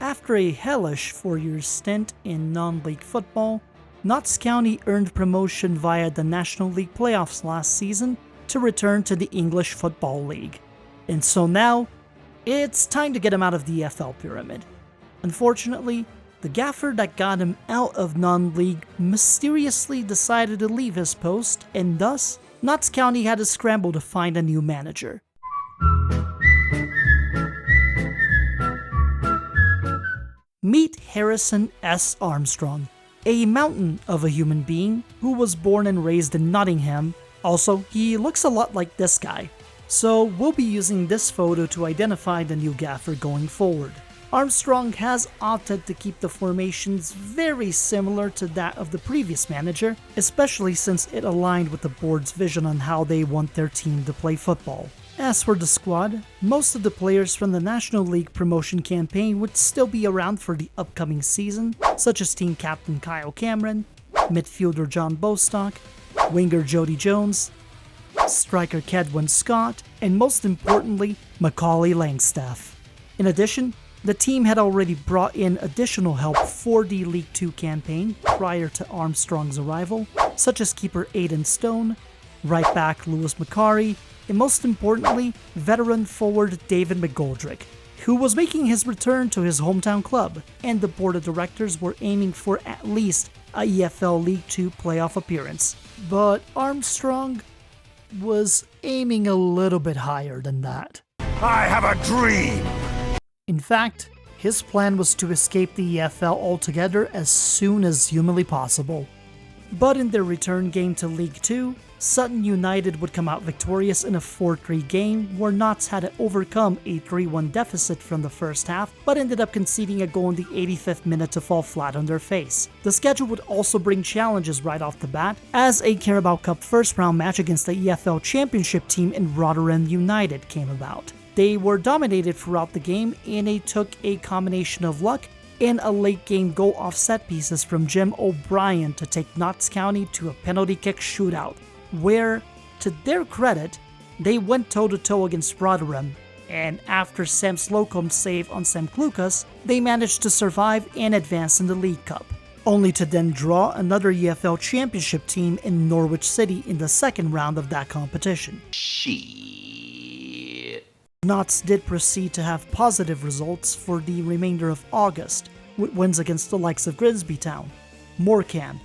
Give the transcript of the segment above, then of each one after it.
After a hellish 4-year stint in non-league football, Notts County earned promotion via the National League playoffs last season to return to the English Football League. And so now, it's time to get him out of the EFL pyramid. Unfortunately, the gaffer that got him out of non-league mysteriously decided to leave his post, and thus, Notts County had to scramble to find a new manager. Meet Harrison S. Armstrong, a mountain of a human being who was born and raised in Nottingham. Also, he looks a lot like this guy. So we'll be using this photo to identify the new gaffer going forward. Armstrong has opted to keep the formations very similar to that of the previous manager, especially since it aligned with the board's vision on how they want their team to play football. As for the squad, most of the players from the National League promotion campaign would still be around for the upcoming season, such as team captain Kyle Cameron, midfielder John Bostock, winger Jody Jones, striker Kedwin Scott, and most importantly, Macaulay Langstaff. In addition, the team had already brought in additional help for the League 2 campaign prior to Armstrong's arrival, such as keeper Aidan Stone, right back Lewis McCarry, and most importantly, veteran forward David McGoldrick, who was making his return to his hometown club, and the board of directors were aiming for at least a EFL League 2 playoff appearance. But Armstrong was aiming a little bit higher than that. I have a dream! In fact, his plan was to escape the EFL altogether as soon as humanly possible. But in their return game to League 2, Sutton United would come out victorious in a 4-3 game where Notts had to overcome a 3-1 deficit from the first half, but ended up conceding a goal in the 85th minute to fall flat on their face. The schedule would also bring challenges right off the bat, as a Carabao Cup first round match against the EFL Championship team in Rotherham United came about. They were dominated throughout the game, and it took a combination of luck and a late game goal off set pieces from Jim O'Brien to take Notts County to a penalty kick shootout, where, to their credit, they went toe-to-toe against Rotherham, and after Sam Slocum's save on Sam Klukas, they managed to survive and advance in the League Cup, only to then draw another EFL Championship team in Norwich City in the second round of that competition. Shit. Notts did proceed to have positive results for the remainder of August, with wins against the likes of Grimsby Town, Morecambe,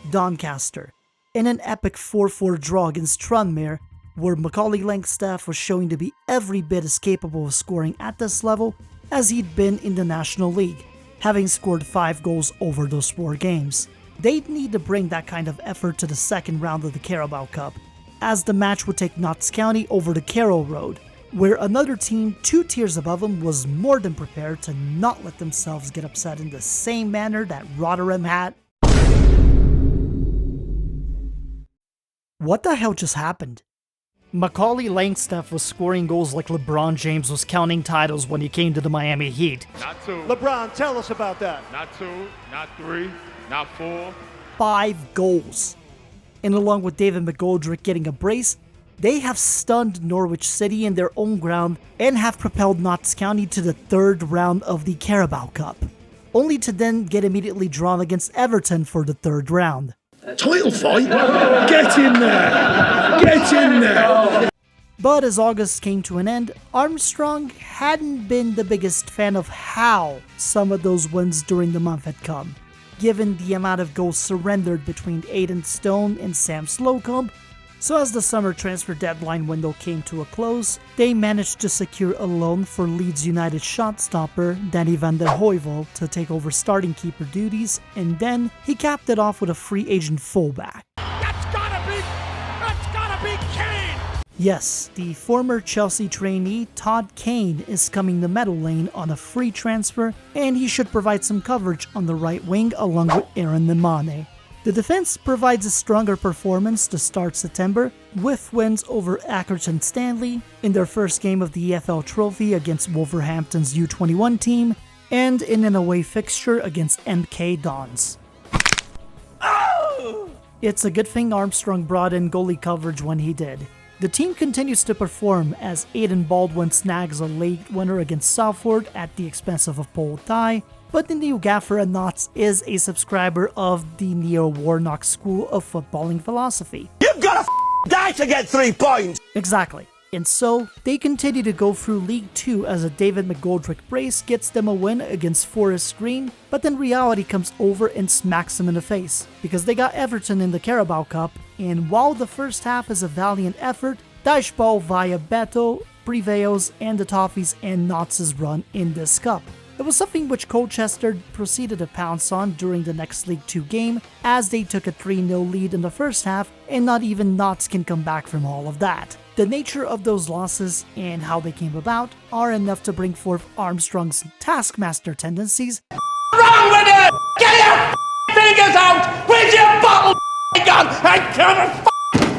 Doncaster, and an epic 4-4 draw against Tranmere, where Macaulay Langstaff was showing to be every bit as capable of scoring at this level as he'd been in the National League, having scored 5 goals over those 4 games. They'd need to bring that kind of effort to the second round of the Carabao Cup, as the match would take Notts County over the Carrow Road, where another team 2 tiers above them was more than prepared to not let themselves get upset in the same manner that Rotherham had. What the hell just happened? Macaulay Langstaff was scoring goals like LeBron James was counting titles when he came to the Miami Heat. Not 2. LeBron, tell us about that. Not 2, not 3, not 4. 5 goals. And along with David McGoldrick getting a brace, they have stunned Norwich City in their own ground and have propelled Notts County to the 3rd round of the Carabao Cup, only to then get immediately drawn against Everton for the 3rd round. Title fight? Get in there! Get in there! But as August came to an end, Armstrong hadn't been the biggest fan of how some of those wins during the month had come, given the amount of goals surrendered between Aidan Stone and Sam Slocum. So as the summer transfer deadline window came to a close, they managed to secure a loan for Leeds United shot-stopper Danny van der Heuvel to take over starting keeper duties, and then he capped it off with a free agent fullback. That's gotta be Kane! Yes, the former Chelsea trainee Todd Kane is coming to Meadow Lane on a free transfer, and he should provide some coverage on the right wing along with Aaron Nemane. The defense provides a stronger performance to start September, with wins over Accrington Stanley in their first game of the EFL Trophy against Wolverhampton's U21 team, and in an away fixture against MK Dons. It's a good thing Armstrong brought in goalie coverage when he did, The team continues to perform as Aidan Baldwin snags a late winner against Salford at the expense of a pole tie, but the new gaffer at Notts is a subscriber of the Neo Warnock school of footballing philosophy. You've got to die to get 3 points! Exactly. And so, they continue to go through League 2 as a David McGoldrick brace gets them a win against Forest Green, but then reality comes over and smacks them in the face, because they got Everton in the Carabao Cup, and while the first half is a valiant effort, Dashball via Beto, Priveos, and the Toffees and Notts' run in this cup. It was something which Colchester proceeded to pounce on during the next League 2 game, as they took a 3-0 lead in the first half, and not even Notts can come back from all of that. The nature of those losses and how they came about are enough to bring forth Armstrong's taskmaster tendencies. Wrong with it! Get your fingers out with your bottle gun and come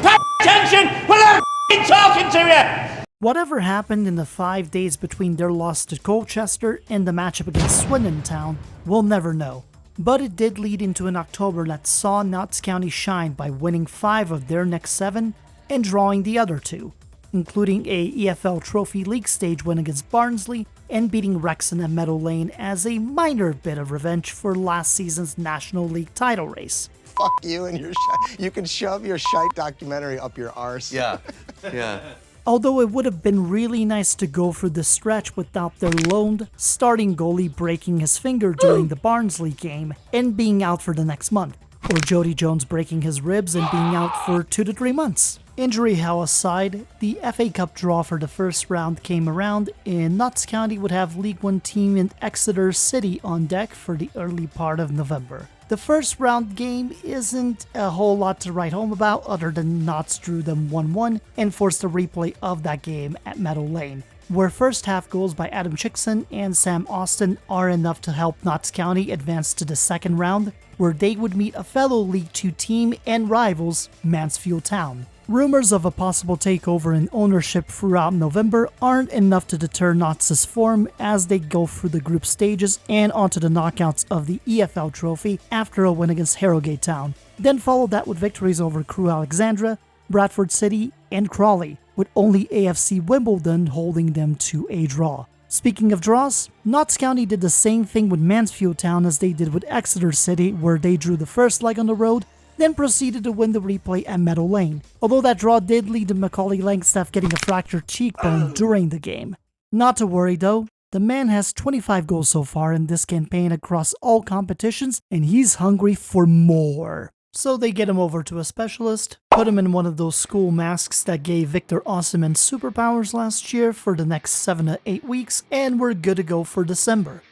pay attention when I'm talking to you! Whatever happened in the 5 days between their loss to Colchester and the matchup against Swindon Town, we'll never know. But it did lead into an October that saw Notts County shine by winning 5 of their next 7 and drawing the other 2, including a EFL Trophy League stage win against Barnsley and beating Wrexham at Meadow Lane as a minor bit of revenge for last season's National League title race. Fuck you and your shite. You can shove your shite documentary up your arse. Yeah, yeah. Although it would have been really nice to go through the stretch without their loaned starting goalie breaking his finger during the Barnsley game and being out for the next month, or Jody Jones breaking his ribs and being out for 2 to 3 months. Injury hell aside, the FA Cup draw for the first round came around and Notts County would have League 1 team in Exeter City on deck for the early part of November. The first round game isn't a whole lot to write home about other than Notts drew them 1-1 and forced a replay of that game at Meadow Lane, where first half goals by Adam Chickson and Sam Austin are enough to help Notts County advance to the second round, where they would meet a fellow League 2 team and rivals, Mansfield Town. Rumors of a possible takeover in ownership throughout November aren't enough to deter Notts' form as they go through the group stages and onto the knockouts of the EFL trophy after a win against Harrogate Town. Then followed that with victories over Crewe Alexandra, Bradford City, and Crawley, with only AFC Wimbledon holding them to a draw. Speaking of draws, Notts County did the same thing with Mansfield Town as they did with Exeter City, where they drew the first leg on the road, then proceeded to win the replay at Meadow Lane, although that draw did lead to Macaulay Langstaff getting a fractured cheekbone during the game. Not to worry though, the man has 25 goals so far in this campaign across all competitions, and he's hungry for more. So they get him over to a specialist, put him in one of those school masks that gave Victor Osimhen superpowers last year for the next 7 to 8 weeks, and we're good to go for December.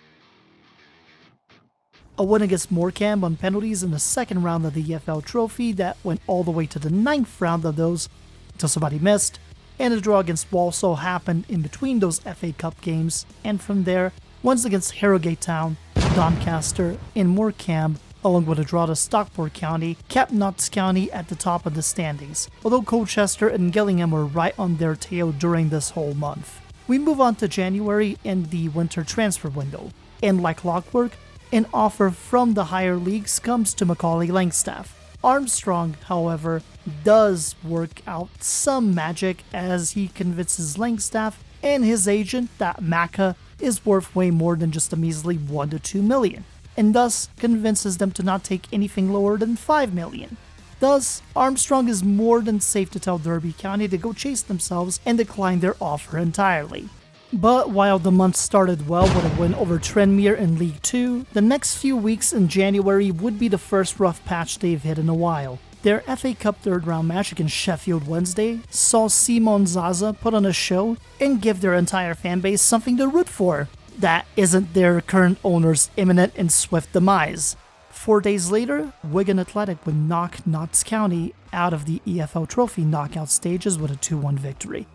A win against Morecambe on penalties in the second round of the EFL trophy that went all the way to the 9th round of those until somebody missed, and a draw against Walsall happened in between those FA Cup games, and from there, wins against Harrogate Town, Doncaster, and Morecambe, along with a draw to Stockport County, kept Notts County at the top of the standings, although Colchester and Gillingham were right on their tail during this whole month. We move on to January and the winter transfer window, and like clockwork, an offer from the higher leagues comes to Macaulay Langstaff. Armstrong, however, does work out some magic as he convinces Langstaff and his agent that Macca is worth way more than just a measly 1 to 2 million, and thus convinces them to not take anything lower than 5 million. Thus, Armstrong is more than safe to tell Derby County to go chase themselves and decline their offer entirely. But while the month started well with a win over Tranmere in League 2, the next few weeks in January would be the first rough patch they've hit in a while. Their FA Cup third round match against Sheffield Wednesday saw Simon Zaza put on a show and give their entire fanbase something to root for. That isn't their current owner's imminent and swift demise. 4 days later, Wigan Athletic would knock Notts County out of the EFL Trophy knockout stages with a 2-1 victory.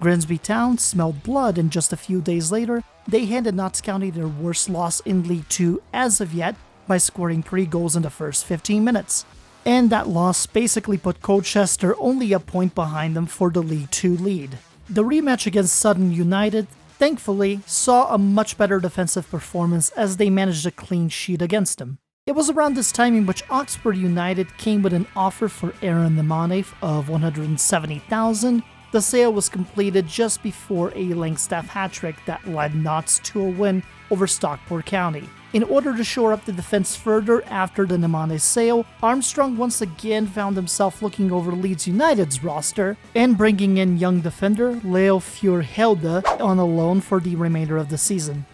Grimsby Town smelled blood, and just a few days later, they handed Notts County their worst loss in League 2 as of yet by scoring 3 goals in the first 15 minutes. And that loss basically put Colchester only a point behind them for the League 2 lead. The rematch against Sutton United, thankfully, saw a much better defensive performance as they managed a clean sheet against them. It was around this time in which Oxford United came with an offer for Aaron Nemanev of $170,000, The sale was completed just before a Langstaff hat-trick that led Notts to a win over Stockport County. In order to shore up the defense further after the Nemane sale, Armstrong once again found himself looking over Leeds United's roster and bringing in young defender Leo Fjorhelde on a loan for the remainder of the season.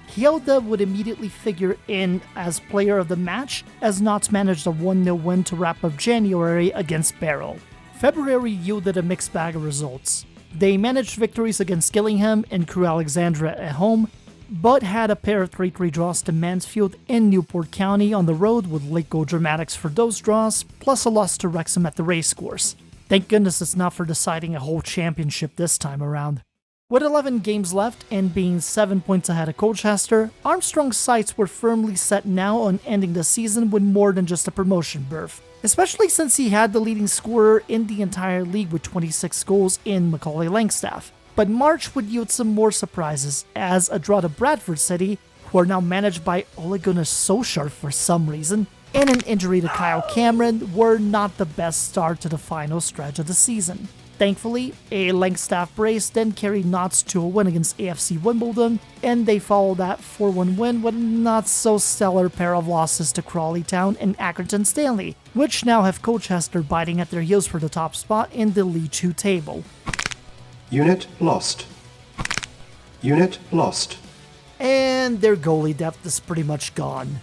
Hjelde would immediately figure in as player of the match as Notts managed a 1-0 win to wrap up January against Barrow. February yielded a mixed bag of results. They managed victories against Gillingham and Crewe Alexandra at home, but had a pair of 3-3 draws to Mansfield and Newport County on the road with late goal dramatics for those draws, plus a loss to Wrexham at the racecourse. Thank goodness it's not for deciding a whole championship this time around. With 11 games left and being 7 points ahead of Colchester, Armstrong's sights were firmly set now on ending the season with more than just a promotion berth, especially since he had the leading scorer in the entire league with 26 goals in Macaulay Langstaff. But March would yield some more surprises, as a draw to Bradford City, who are now managed by Ole Gunnar Solskjaer for some reason, and an injury to Kyle Cameron were not the best start to the final stretch of the season. Thankfully, a Langstaff brace then carried Notts to a win against AFC Wimbledon, and they followed that 4-1 win with a not-so-stellar pair of losses to Crawley Town and Accrington Stanley, which now have Colchester biting at their heels for the top spot in the League 2 table. Unit lost. Unit lost. And their goalie depth is pretty much gone.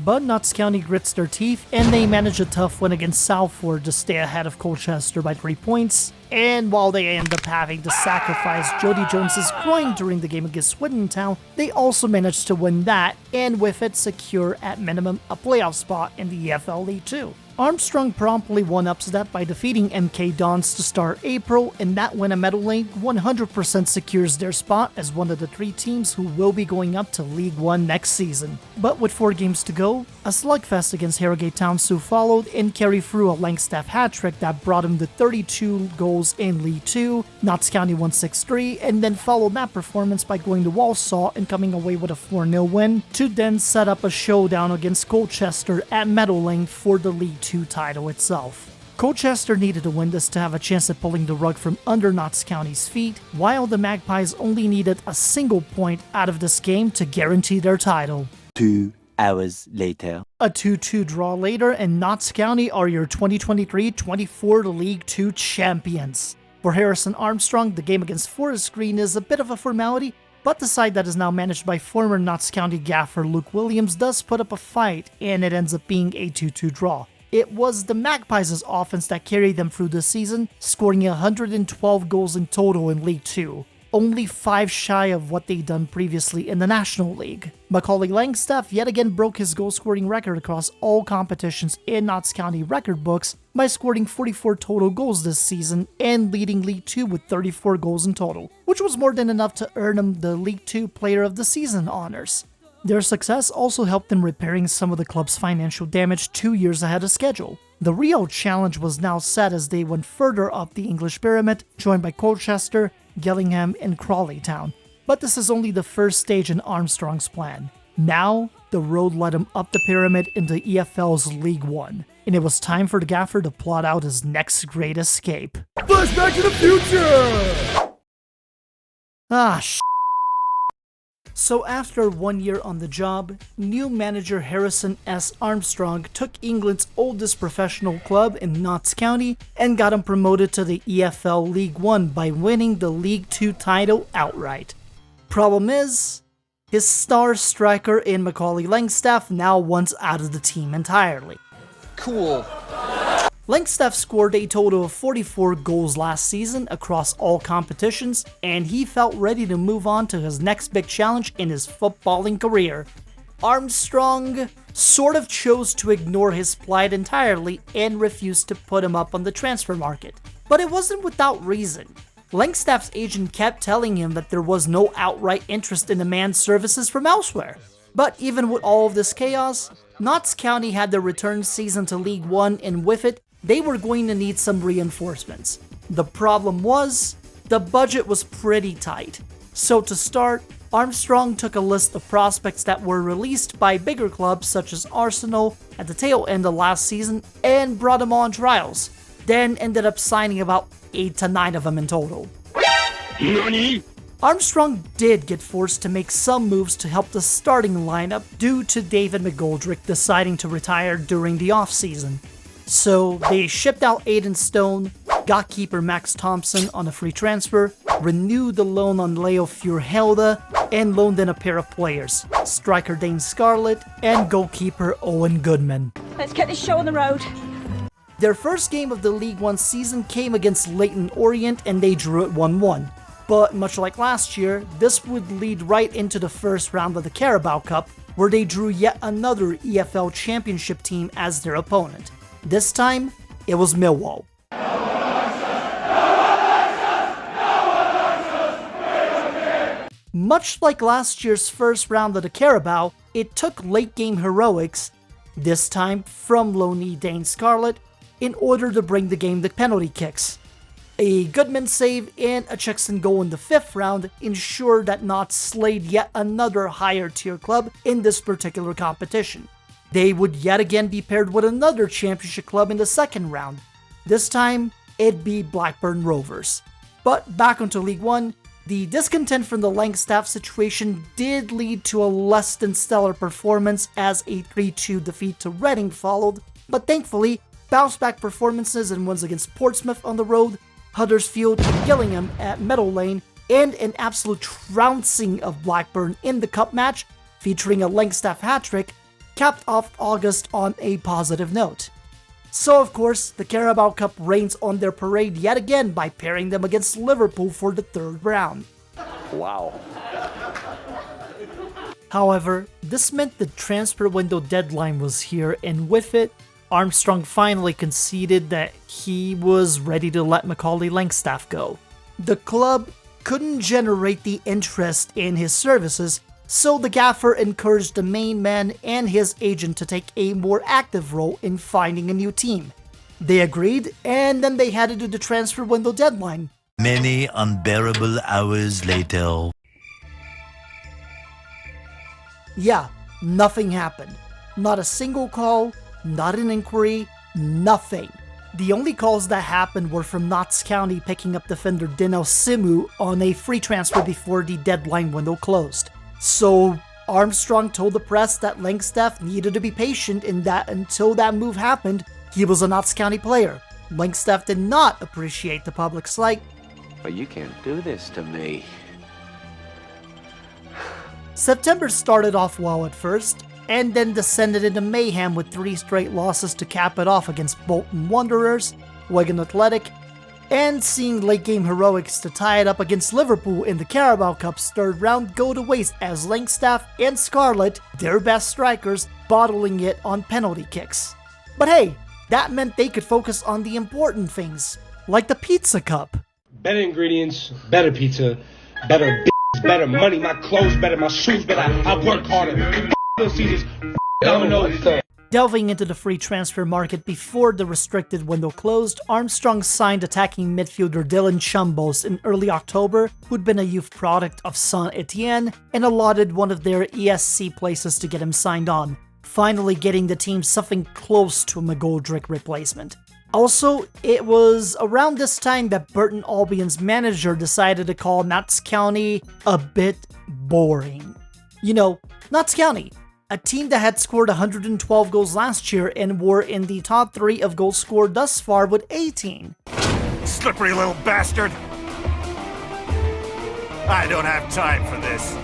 But Notts County grits their teeth, and they manage a tough win against Salford to stay ahead of Colchester by 3 points. And while they end up having to sacrifice Jody Jones's groin during the game against Swindon Town, they also managed to win that, and with it secure at minimum a playoff spot in the EFL League 2. Armstrong promptly one-ups that by defeating MK Dons to start April, and that win at Meadow Lane 100% secures their spot as one of the 3 teams who will be going up to League 1 next season. But with 4 games to go, a slugfest against Harrogate Town soon followed and carried through a Langstaff hat-trick that brought him to 32 goals in League 2, Notts County won 6-3, and then followed that performance by going to Walsall and coming away with a 4-0 win, to then set up a showdown against Colchester at Meadow Lane for the League 2 title itself. Colchester needed to win this to have a chance at pulling the rug from under Notts County's feet, while the Magpies only needed a single point out of this game to guarantee their title. 2 hours later. A 2-2 draw later, and Notts County are your 2023-24 League 2 champions. For Harrison Armstrong, the game against Forest Green is a bit of a formality, but the side that is now managed by former Notts County gaffer Luke Williams does put up a fight, and it ends up being a 2-2 draw. It was the Magpies' offense that carried them through this season, scoring 112 goals in total in League 2, only 5 shy of what they'd done previously in the National League. Macaulay Langstaff yet again broke his goal-scoring record across all competitions in Notts County record books by scoring 44 total goals this season and leading League 2 with 34 goals in total, which was more than enough to earn him the League 2 Player of the Season honors. Their success also helped them repairing some of the club's financial damage 2 years ahead of schedule. The real challenge was now set as they went further up the English pyramid, joined by Colchester, Gillingham, and Crawley Town. But this is only the first stage in Armstrong's plan. Now, the road led him up the pyramid into EFL's League 1, and it was time for the gaffer to plot out his next great escape. Flashback to the future! So after 1 year on the job, new manager Harrison S. Armstrong took England's oldest professional club in Notts County and got him promoted to the EFL League 1 by winning the League 2 title outright. Problem is, his star striker in Macaulay Langstaff now wants out of the team entirely. Cool. Langstaff scored a total of 44 goals last season across all competitions, and he felt ready to move on to his next big challenge in his footballing career. Armstrong sort of chose to ignore his plight entirely and refused to put him up on the transfer market. But it wasn't without reason. Langstaff's agent kept telling him that there was no outright interest in the man's services from elsewhere. But even with all of this chaos, Notts County had their return season to League 1, and with it, they were going to need some reinforcements. The problem was, the budget was pretty tight. So to start, Armstrong took a list of prospects that were released by bigger clubs such as Arsenal at the tail end of last season and brought them on trials. then ended up signing about 8 to 9 of them in total. Armstrong did get forced to make some moves to help the starting lineup due to David McGoldrick deciding to retire during the offseason. So they shipped out Aiden Stone, got keeper Max Thompson on a free transfer, renewed the loan on Leo Furhelda, and loaned in a pair of players, striker Dane Scarlett and goalkeeper Owen Goodman. Let's get this show on the road. Their first game of the League One season came against Leyton Orient and they drew it 1-1. But much like last year, this would lead right into the first round of the Carabao Cup, where they drew yet another EFL Championship team as their opponent. This time, it was Millwall. Much like last year's first round of the Carabao, it took late-game heroics, this time from loanee Dane Scarlett, in order to bring the game to penalty kicks. A Goodman save and a Chickson goal in the 5th round ensured that Notts slayed yet another higher tier club in this particular competition. They would yet again be paired with another championship club in the 2nd round. This time, it'd be Blackburn Rovers. But back onto League One, the discontent from the Langstaff situation did lead to a less than stellar performance as a 3-2 defeat to Reading followed, but thankfully, bounce-back performances and wins against Portsmouth on the road, Huddersfield and Gillingham at Meadow Lane, and an absolute trouncing of Blackburn in the cup match, featuring a Langstaff hat-trick, capped off August on a positive note. So of course, the Carabao Cup rains on their parade yet again by pairing them against Liverpool for the 3rd round. Wow. However, this meant the transfer window deadline was here, and with it, Armstrong finally conceded that he was ready to let Macaulay Langstaff go. The club couldn't generate the interest in his services, so the gaffer encouraged the main man and his agent to take a more active role in finding a new team. They agreed, and then they headed to the transfer window deadline. Many unbearable hours later. Yeah, nothing happened. Not a single call, not an inquiry, nothing. The only calls that happened were from Notts County picking up defender Dino Simu on a free transfer before the deadline window closed. So Armstrong told the press that Langstaff needed to be patient and that until that move happened, he was a Notts County player. Langstaff did not appreciate the public slight. But you can't do this to me. September started off well at first, and then descended into mayhem with 3 straight losses to cap it off against Bolton Wanderers, Wigan Athletic, and seeing late-game heroics to tie it up against Liverpool in the Carabao Cup's 3rd round go to waste as Langstaff and Scarlett, their best strikers, bottling it on penalty kicks. But hey, that meant they could focus on the important things, like the Pizza Cup. Better ingredients, better pizza, better b****s, better money, my clothes better, my shoes better, I work harder. Little Caesars, Domino's. Delving into the free transfer market before the restricted window closed, Armstrong signed attacking midfielder Dylan Chumbos in early October, who'd been a youth product of Saint-Etienne, and allotted one of their ESC places to get him signed on, finally getting the team something close to a McGoldrick replacement. Also, it was around this time that Burton Albion's manager decided to call Notts County a bit boring. You know, Notts County, a team that had scored 112 goals last year and were in the top 3 of goals scored thus far with 18. Slippery little bastard! I don't have time for this.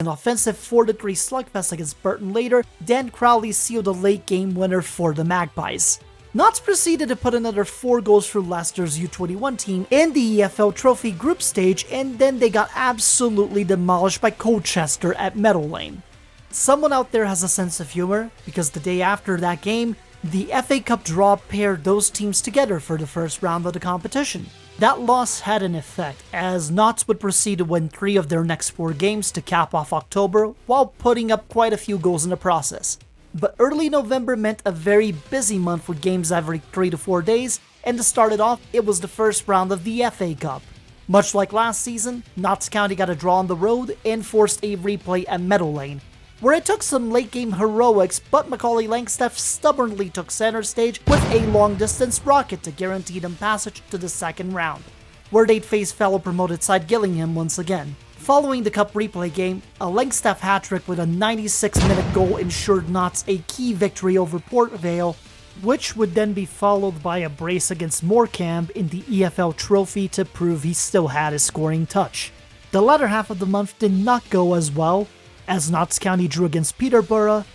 An offensive 4-3 slugfest against Burton later, Dan Crowley sealed a late-game winner for the Magpies. Notts proceeded to put another 4 goals for Leicester's U21 team in the EFL Trophy group stage, and then they got absolutely demolished by Colchester at Meadow Lane. Someone out there has a sense of humor, because the day after that game, the FA Cup draw paired those teams together for the first round of the competition. That loss had an effect, as Notts would proceed to win 3 of their next 4 games to cap off October, while putting up quite a few goals in the process. But early November meant a very busy month with games every 3 to 4 days, and to start it off, it was the first round of the FA Cup. Much like last season, Notts County got a draw on the road and forced a replay at Meadow Lane. where it took some late-game heroics, but Macaulay Langstaff stubbornly took center stage with a long-distance rocket to guarantee them passage to the second round, where they'd face fellow promoted side Gillingham once again. Following the cup replay game, a Langstaff hat-trick with a 96-minute goal ensured Notts a key victory over Port Vale, which would then be followed by a brace against Morecambe in the EFL trophy to prove he still had his scoring touch. The latter half of the month did not go as well, as Notts County drew against Peterborough,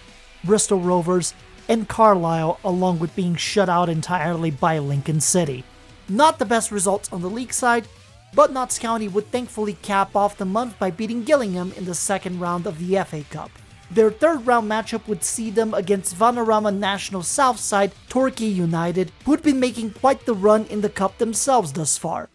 Bristol Rovers, and Carlisle, along with being shut out entirely by Lincoln City. Not the best results on the league side, but Notts County would thankfully cap off the month by beating Gillingham in the second round of the FA Cup. Their third round matchup would see them against Vanarama National South side Torquay United, who'd been making quite the run in the cup themselves thus far.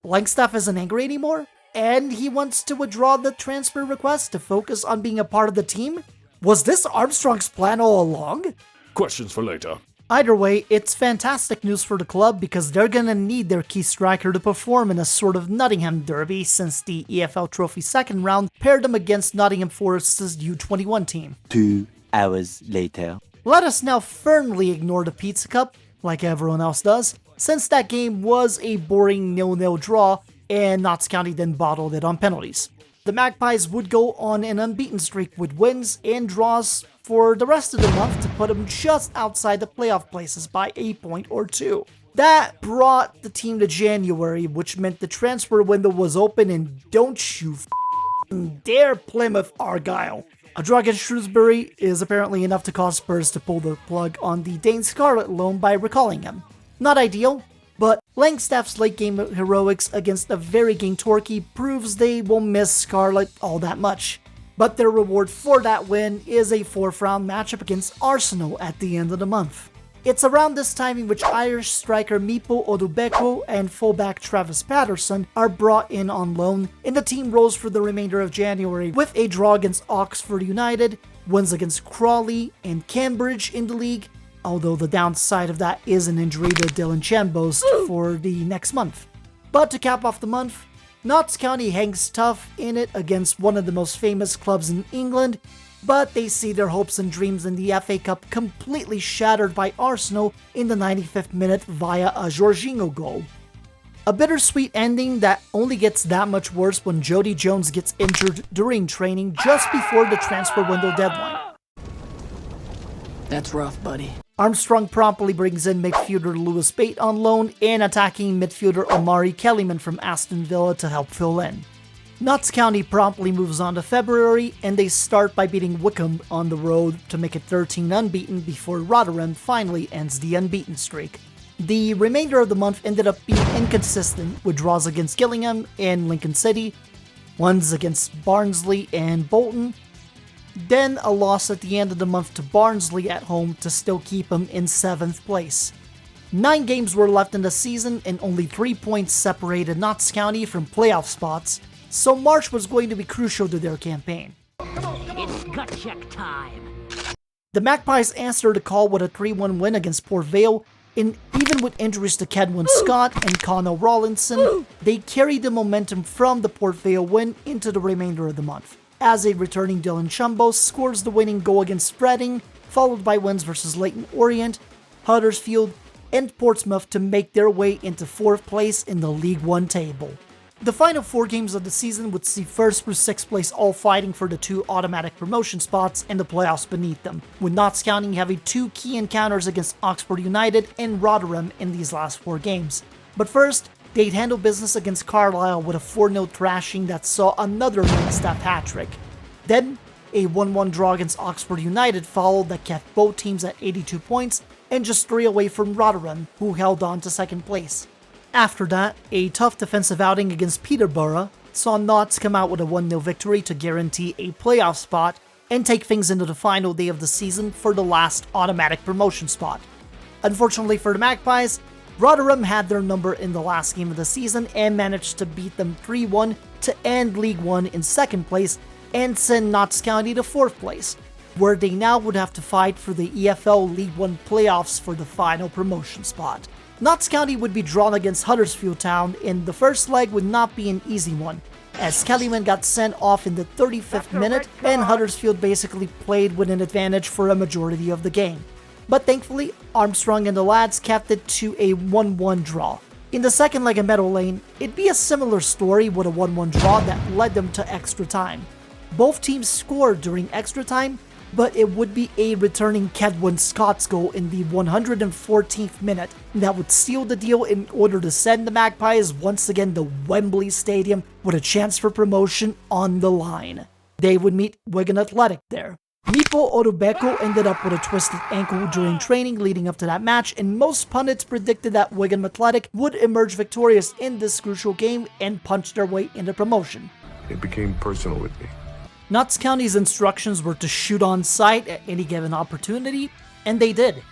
Langstaff isn't angry anymore, and he wants to withdraw the transfer request to focus on being a part of the team? Was this Armstrong's plan all along? Questions for later. Either way, it's fantastic news for the club because they're gonna need their key striker to perform in a sort of Nottingham derby since the EFL Trophy second round paired them against Nottingham Forest's U21 team. 2 hours later. Let us now firmly ignore the Pizza Cup, like everyone else does, since that game was a boring 0-0 draw and Notts County then bottled it on penalties. The Magpies would go on an unbeaten streak with wins and draws for the rest of the month to put them just outside the playoff places by a point or two. That brought the team to January, which meant the transfer window was open and don't you dare Plymouth Argyle. A draw against Shrewsbury is apparently enough to cause Spurs to pull the plug on the Dane Scarlet loan by recalling him. Not ideal, but Langstaff's late-game heroics against a very game Torquay proves they won't miss Scarlet all that much. But their reward for that win is a fourth-round matchup against Arsenal at the end of the month. It's around this time in which Irish striker Mipo Odubeko and fullback Travis Patterson are brought in on loan, and the team rolls for the remainder of January with a draw against Oxford United, wins against Crawley and Cambridge in the league, although the downside of that is an injury to Dylan Chambost for the next month. But to cap off the month, Notts County hangs tough in it against one of the most famous clubs in England, but they see their hopes and dreams in the FA Cup completely shattered by Arsenal in the 95th minute via a Jorginho goal. A bittersweet ending that only gets that much worse when Jody Jones gets injured during training just before the transfer window deadline. That's rough, buddy. Armstrong promptly brings in midfielder Lewis Bate on loan and attacking midfielder Omari Kellyman from Aston Villa to help fill in. Notts County promptly moves on to February, and they start by beating Wycombe on the road to make it 13 unbeaten before Rotherham finally ends the unbeaten streak. The remainder of the month ended up being inconsistent, with draws against Gillingham and Lincoln City, ones against Barnsley and Bolton, then a loss at the end of the month to Barnsley at home to still keep them in 7th place. 9 games were left in the season and only 3 points separated Notts County from playoff spots, so March was going to be crucial to their campaign. It's gut check time. The Magpies answered the call with a 3-1 win against Port Vale, and even with injuries to Kedwin Scott and Connell Rawlinson, they carried the momentum from the Port Vale win into the remainder of the month, as a returning Dylan Chambo scores the winning goal against Reading, followed by wins versus Leyton Orient, Huddersfield, and Portsmouth to make their way into 4th place in the League One table. The final 4 games of the season would see 1st through 6th place all fighting for the 2 automatic promotion spots and the playoffs beneath them, with Notts County having 2 key encounters against Oxford United and Rotherham in these last 4 games. But first, they'd handle business against Carlisle with a 4-0 thrashing that saw another Langstaff hat-trick. Then, a 1-1 draw against Oxford United followed that kept both teams at 82 points and just 3 away from Rotherham, who held on to 2nd place. After that, a tough defensive outing against Peterborough saw Notts come out with a 1-0 victory to guarantee a playoff spot and take things into the final day of the season for the last automatic promotion spot. Unfortunately for the Magpies, Rotherham had their number in the last game of the season and managed to beat them 3-1 to end League One in 2nd place and send Notts County to 4th place, where they now would have to fight for the EFL League One playoffs for the final promotion spot. Notts County would be drawn against Huddersfield Town, and the first leg would not be an easy one, as Kellyman got sent off in the 35th minute and Huddersfield basically played with an advantage for a majority of the game. But thankfully, Armstrong and the lads kept it to a 1-1 draw. In the second leg of Meadow Lane, it'd be a similar story with a 1-1 draw that led them to extra time. Both teams scored during extra time, but it would be a returning Kedwin Scott's goal in the 114th minute that would seal the deal in order to send the Magpies once again to Wembley Stadium with a chance for promotion on the line. They would meet Wigan Athletic there. Mipo Odubeko ended up with a twisted ankle during training leading up to that match, and most pundits predicted that Wigan Athletic would emerge victorious in this crucial game and punch their way into promotion. It became personal with me. Notts County's instructions were to shoot on sight at any given opportunity, and they did.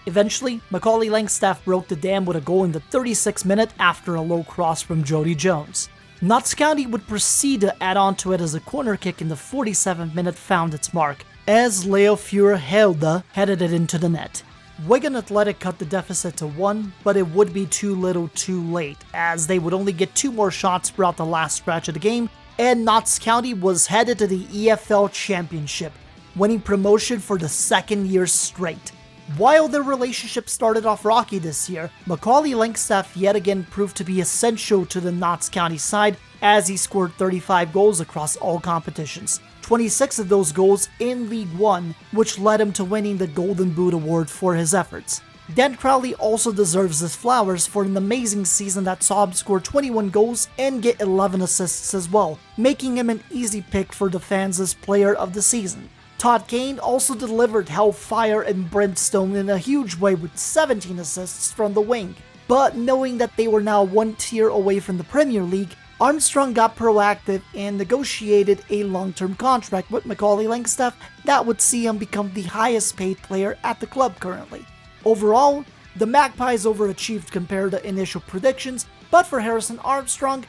Eventually, Macaulay Langstaff broke the dam with a goal in the 36th minute after a low cross from Jody Jones. Notts County would proceed to add on to it as a corner kick in the 47th minute found its mark, as Leo Fuhrer-Helda headed it into the net. Wigan Athletic cut the deficit to 1, but it would be too little too late, as they would only get 2 more shots throughout the last stretch of the game, and Notts County was headed to the EFL Championship, winning promotion for the 2nd year straight. While their relationship started off rocky this year, Macaulay Langstaff yet again proved to be essential to the Notts County side as he scored 35 goals across all competitions, 26 of those goals in League One, which led him to winning the Golden Boot Award for his efforts. Dan Crowley also deserves his flowers for an amazing season that saw him score 21 goals and get 11 assists as well, making him an easy pick for the fans as player of the season. Todd Kane also delivered hellfire and brimstone in a huge way with 17 assists from the wing. But knowing that they were now 1 tier away from the Premier League, Armstrong got proactive and negotiated a long-term contract with Macaulay Langstaff that would see him become the highest paid player at the club currently. Overall, the Magpies overachieved compared to initial predictions, but for Harrison Armstrong,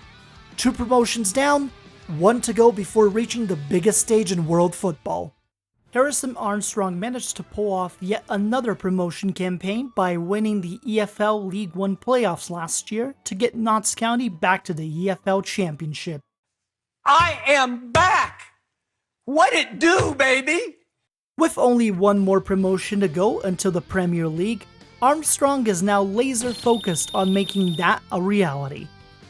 2 promotions down, 1 to go before reaching the biggest stage in world football. Harrison Armstrong managed to pull off yet another promotion campaign by winning the EFL League One playoffs last year to get Notts County back to the EFL Championship. I am back! What it do, baby? With only 1 more promotion to go until the Premier League, Armstrong is now laser focused on making that a reality.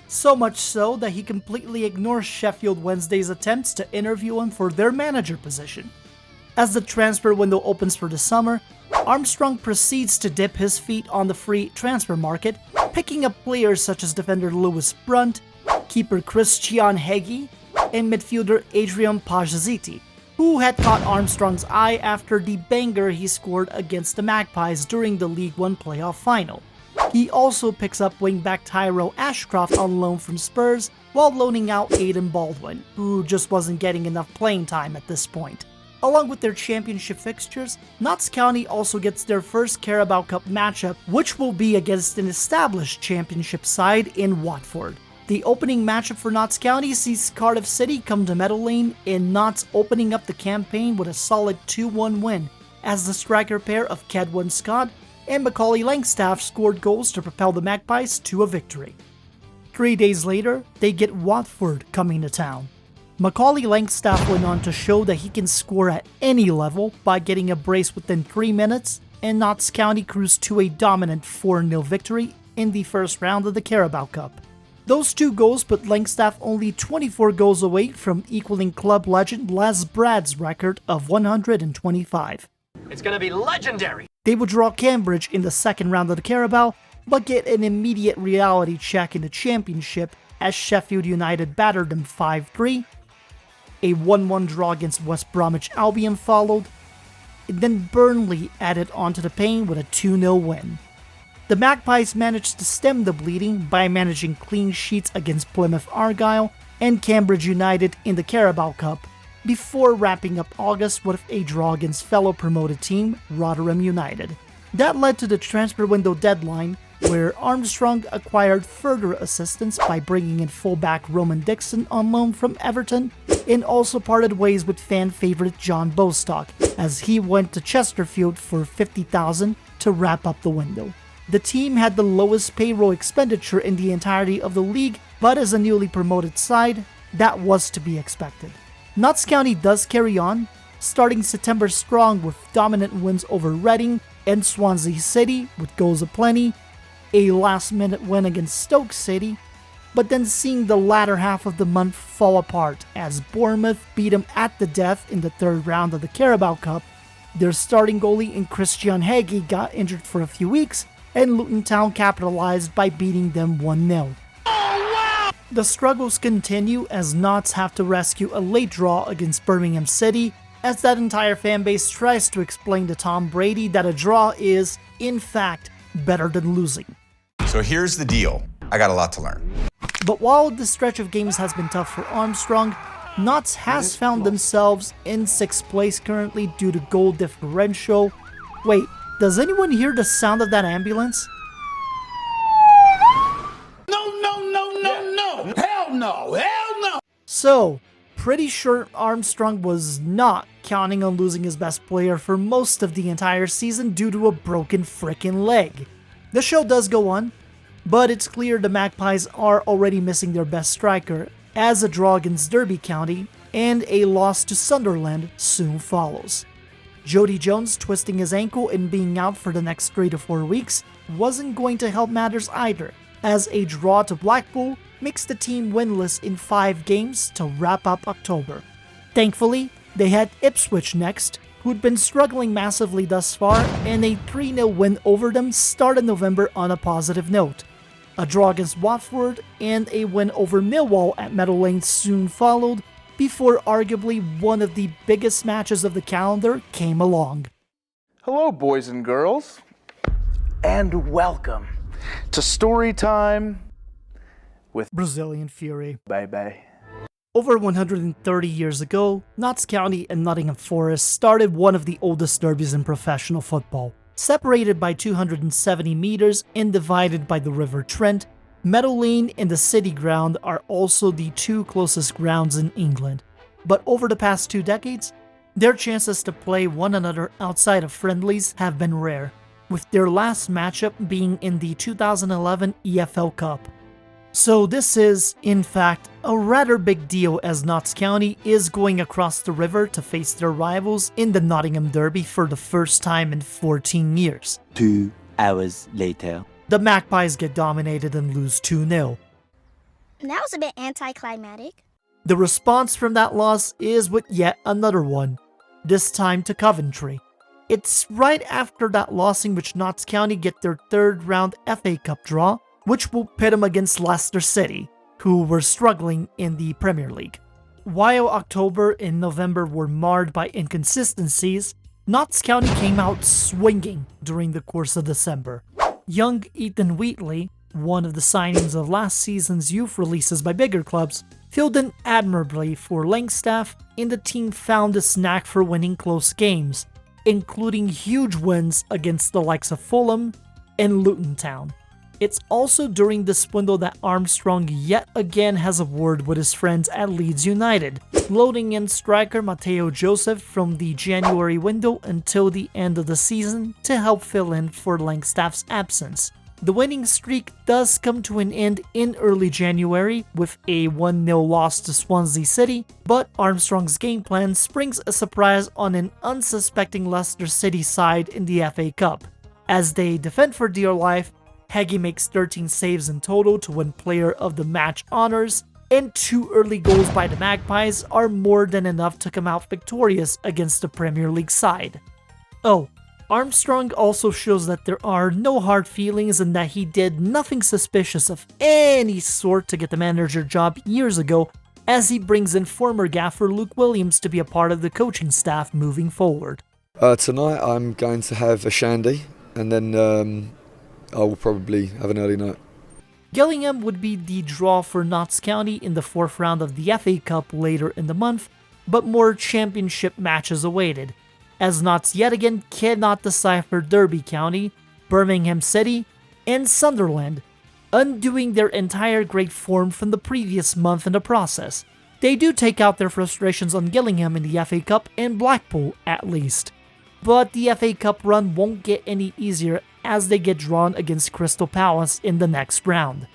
So much so that he completely ignores Sheffield Wednesday's attempts to interview him for their manager position. As the transfer window opens for the summer, Armstrong proceeds to dip his feet on the free transfer market, picking up players such as defender Lewis Brunt, keeper Christian Heggie, and midfielder Adrian Pajaziti, who had caught Armstrong's eye after the banger he scored against the Magpies during the League One playoff final. He also picks up wingback Tyrell Ashcroft on loan from Spurs, while loaning out Aidan Baldwin, who just wasn't getting enough playing time at this point. Along with their championship fixtures, Notts County also gets their first Carabao Cup matchup, which will be against an established championship side in Watford. The opening matchup for Notts County sees Cardiff City come to Meadow Lane, and Notts opening up the campaign with a solid 2-1 win, as the striker pair of Kedwin Scott and Macaulay Langstaff scored goals to propel the Magpies to a victory. 3 days later, they get Watford coming to town. Macaulay Langstaff went on to show that he can score at any level by getting a brace within 3 minutes, and Notts County cruised to a dominant 4-0 victory in the first round of the Carabao Cup. Those 2 goals put Langstaff only 24 goals away from equaling club legend Les Brad's record of 125. It's gonna be legendary! They would draw Cambridge in the second round of the Carabao, but get an immediate reality check in the Championship as Sheffield United battered them 5-3, a 1-1 draw against West Bromwich Albion followed, and then Burnley added onto the pain with a 2-0 win. The Magpies managed to stem the bleeding by managing clean sheets against Plymouth Argyle and Cambridge United in the Carabao Cup, before wrapping up August with a draw against fellow promoted team Rotherham United. That led to the transfer window deadline, where Armstrong acquired further assistance by bringing in fullback Roman Dixon on loan from Everton, and also parted ways with fan favorite John Bostock, as he went to Chesterfield for $50,000 to wrap up the window. The team had the lowest payroll expenditure in the entirety of the league, but as a newly promoted side, that was to be expected. Notts County does carry on, starting September strong with dominant wins over Reading and Swansea City with goals aplenty, a last-minute win against Stoke City, but then seeing the latter half of the month fall apart as Bournemouth beat them at the death in the third round of the Carabao Cup. Their starting goalie in Christian Hagi got injured for a few weeks, and Luton Town capitalized by beating them 1-0. The struggles continue as Notts have to rescue a late draw against Birmingham City, as that entire fanbase tries to explain to Tom Brady that a draw is, in fact, better than losing. So here's the deal. I got a lot to learn. But while the stretch of games has been tough for Armstrong, Notts has found themselves in 6th place currently due to goal differential. Wait, does anyone hear the sound of that ambulance? No. Hell no. So, pretty sure Armstrong was not counting on losing his best player for most of the entire season due to a broken frickin' leg. The show does go on, but it's clear the Magpies are already missing their best striker, as a draw against Derby County and a loss to Sunderland soon follows. Jody Jones twisting his ankle and being out for the next 3 to 4 weeks wasn't going to help matters either, as a draw to Blackpool makes the team winless in 5 games to wrap up October. Thankfully, they had Ipswich next, who'd been struggling massively thus far, and a 3-0 win over them started November on a positive note. A draw against Watford and a win over Millwall at Meadow Lane soon followed, before arguably one of the biggest matches of the calendar came along. Hello, boys and girls, and welcome to Story Time with Brazilian Fury. Bye-bye. Over 130 years ago, Notts County and Nottingham Forest started one of the oldest derbies in professional football. Separated by 270 meters and divided by the River Trent, Meadow Lane and the City Ground are also the 2 closest grounds in England. But over the past 2 decades, their chances to play one another outside of friendlies have been rare, with their last matchup being in the 2011 EFL Cup. So this is, in fact, a rather big deal as Notts County is going across the river to face their rivals in the Nottingham Derby for the first time in 14 years. 2 hours later. The Magpies get dominated and lose 2-0. That was a bit anticlimactic. The response from that loss is with yet another one, this time to Coventry. It's right after that loss in which Notts County get their 3rd round FA Cup draw, which will pit them against Leicester City, who were struggling in the Premier League. While October and November were marred by inconsistencies, Notts County came out swinging during the course of December. Young Ethan Wheatley, one of the signings of last season's youth releases by bigger clubs, filled in admirably for Langstaff, and the team found a knack for winning close games, including huge wins against the likes of Fulham and Luton Town. It's also during this window that Armstrong yet again has a word with his friends at Leeds United, loading in striker Mateo Joseph from the January window until the end of the season to help fill in for Langstaff's absence. The winning streak does come to an end in early January with a 1-0 loss to Swansea City, but Armstrong's game plan springs a surprise on an unsuspecting Leicester City side in the FA Cup. As they defend for dear life, Hagi makes 13 saves in total to win Player of the Match honors, and 2 early goals by the Magpies are more than enough to come out victorious against the Premier League side. Oh, Armstrong also shows that there are no hard feelings and that he did nothing suspicious of any sort to get the manager job years ago, as he brings in former gaffer Luke Williams to be a part of the coaching staff moving forward. Tonight I'm going to have a shandy, and then I will probably have an early night. Gillingham would be the draw for Notts County in the 4th round of the FA Cup later in the month, but more championship matches awaited, as Notts yet again cannot decipher Derby County, Birmingham City, and Sunderland, undoing their entire great form from the previous month in the process. They do take out their frustrations on Gillingham in the FA Cup and Blackpool at least, but the FA Cup run won't get any easier as they get drawn against Crystal Palace in the next round.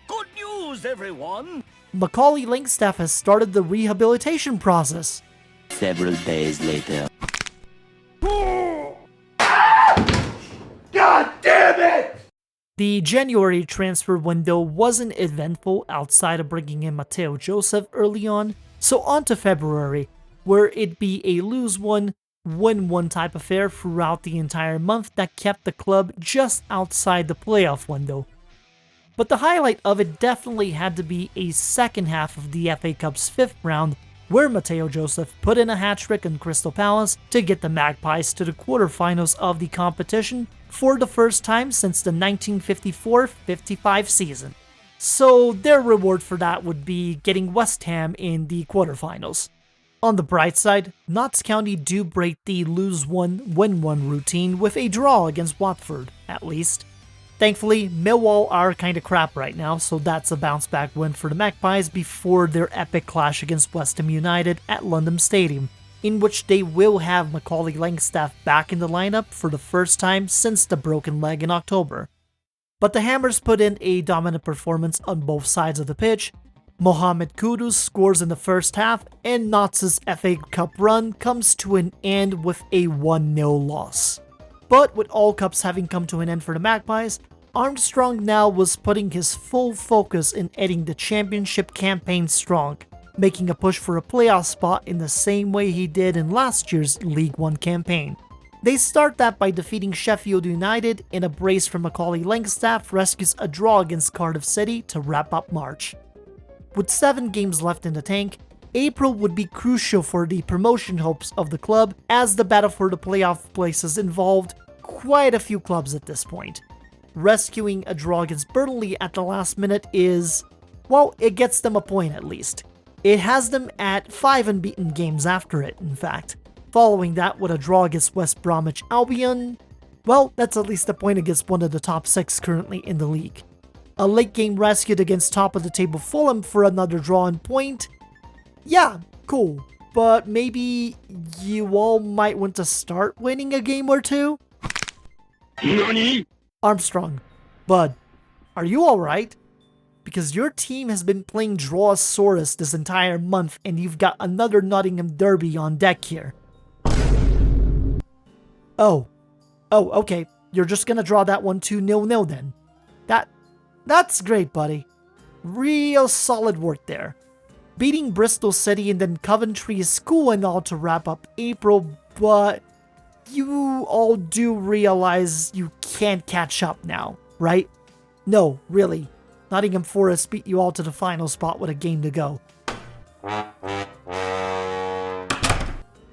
Good news, everyone! Macaulay Langstaff has started the rehabilitation process. Several days later. God damn it! The January transfer window wasn't eventful outside of bringing in Mateo Joseph early on, so on to February, where it'd be a lose one, win one type affair throughout the entire month that kept the club just outside the playoff window. But the highlight of it definitely had to be a second half of the FA Cup's 5th round, where Mateo Joseph put in a hat-trick on Crystal Palace to get the Magpies to the quarterfinals of the competition for the first time since the 1954-55 season. So their reward for that would be getting West Ham in the quarterfinals. On the bright side, Notts County do break the lose one, win one routine with a draw against Watford, at least. Thankfully, Millwall are kinda crap right now, so that's a bounce back win for the Magpies before their epic clash against West Ham United at London Stadium, in which they will have Macaulay Langstaff back in the lineup for the first time since the broken leg in October. But the Hammers put in a dominant performance on both sides of the pitch. Mohamed Kudus scores in the first half, and Notts' FA Cup run comes to an end with a 1-0 loss. But with all cups having come to an end for the Magpies, Armstrong now was putting his full focus in ending the championship campaign strong, making a push for a playoff spot in the same way he did in last year's League One campaign. They start that by defeating Sheffield United, and a brace from Macaulay Langstaff rescues a draw against Cardiff City to wrap up March. With 7 games left in the tank, April would be crucial for the promotion hopes of the club, as the battle for the playoff places involved quite a few clubs at this point. Rescuing a draw against Burnley at the last minute is, well, it gets them a point at least. It has them at 5 unbeaten games after it, in fact. Following that with a draw against West Bromwich Albion, well, that's at least a point against one of the top 6 currently in the league. A late game rescued against top of the table Fulham for another draw and point. Yeah, cool, but maybe you all might want to start winning a game or two? NANI? Armstrong, bud, are you alright? Because your team has been playing Drawosaurus this entire month and you've got another Nottingham derby on deck here. Oh, okay, you're just gonna draw that one 2-0 then. That's great, buddy. Real solid work there. Beating Bristol City and then Coventry is cool and all to wrap up April, but you all do realize you can't catch up now, right? No, really. Nottingham Forest beat you all to the final spot with a game to go.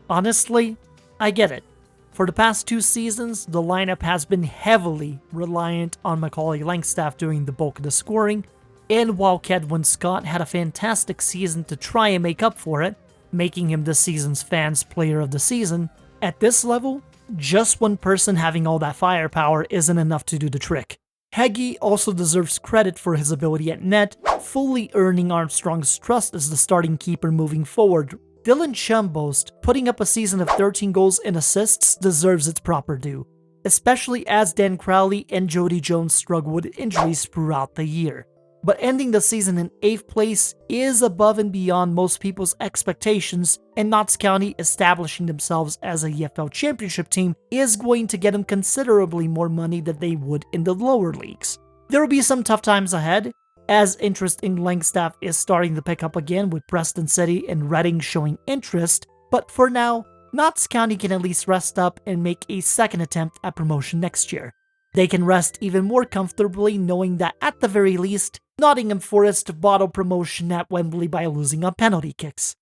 Honestly, I get it. For the past 2 seasons, the lineup has been heavily reliant on Macaulay Langstaff doing the bulk of the scoring, and while Kedwin Scott had a fantastic season to try and make up for it, making him this season's Fans Player of the Season, at this level, just one person having all that firepower isn't enough to do the trick. Heggie also deserves credit for his ability at net, fully earning Armstrong's trust as the starting keeper moving forward. Dylan Chumbost, putting up a season of 13 goals and assists, deserves its proper due, especially as Dan Crowley and Jody Jones struggled with injuries throughout the year. But ending the season in 8th place is above and beyond most people's expectations, and Notts County establishing themselves as a EFL Championship team is going to get them considerably more money than they would in the lower leagues. There will be some tough times ahead, as interest in Langstaff is starting to pick up again with Preston City and Reading showing interest, but for now, Notts County can at least rest up and make a second attempt at promotion next year. They can rest even more comfortably knowing that at the very least, Nottingham Forest bottled promotion at Wembley by losing on penalty kicks.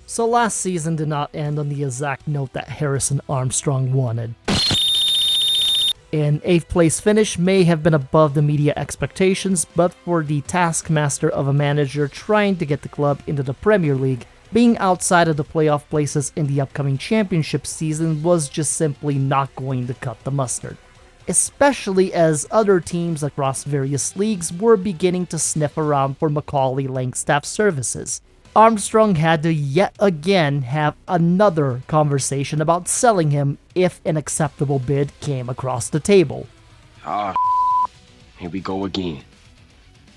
So last season did not end on the exact note that Harrison Armstrong wanted. An 8th place finish may have been above the media expectations, but for the taskmaster of a manager trying to get the club into the Premier League, being outside of the playoff places in the upcoming championship season was just simply not going to cut the mustard. Especially as other teams across various leagues were beginning to sniff around for Macaulay Langstaff's services. Armstrong had to yet again have another conversation about selling him if an acceptable bid came across the table. Here we go again.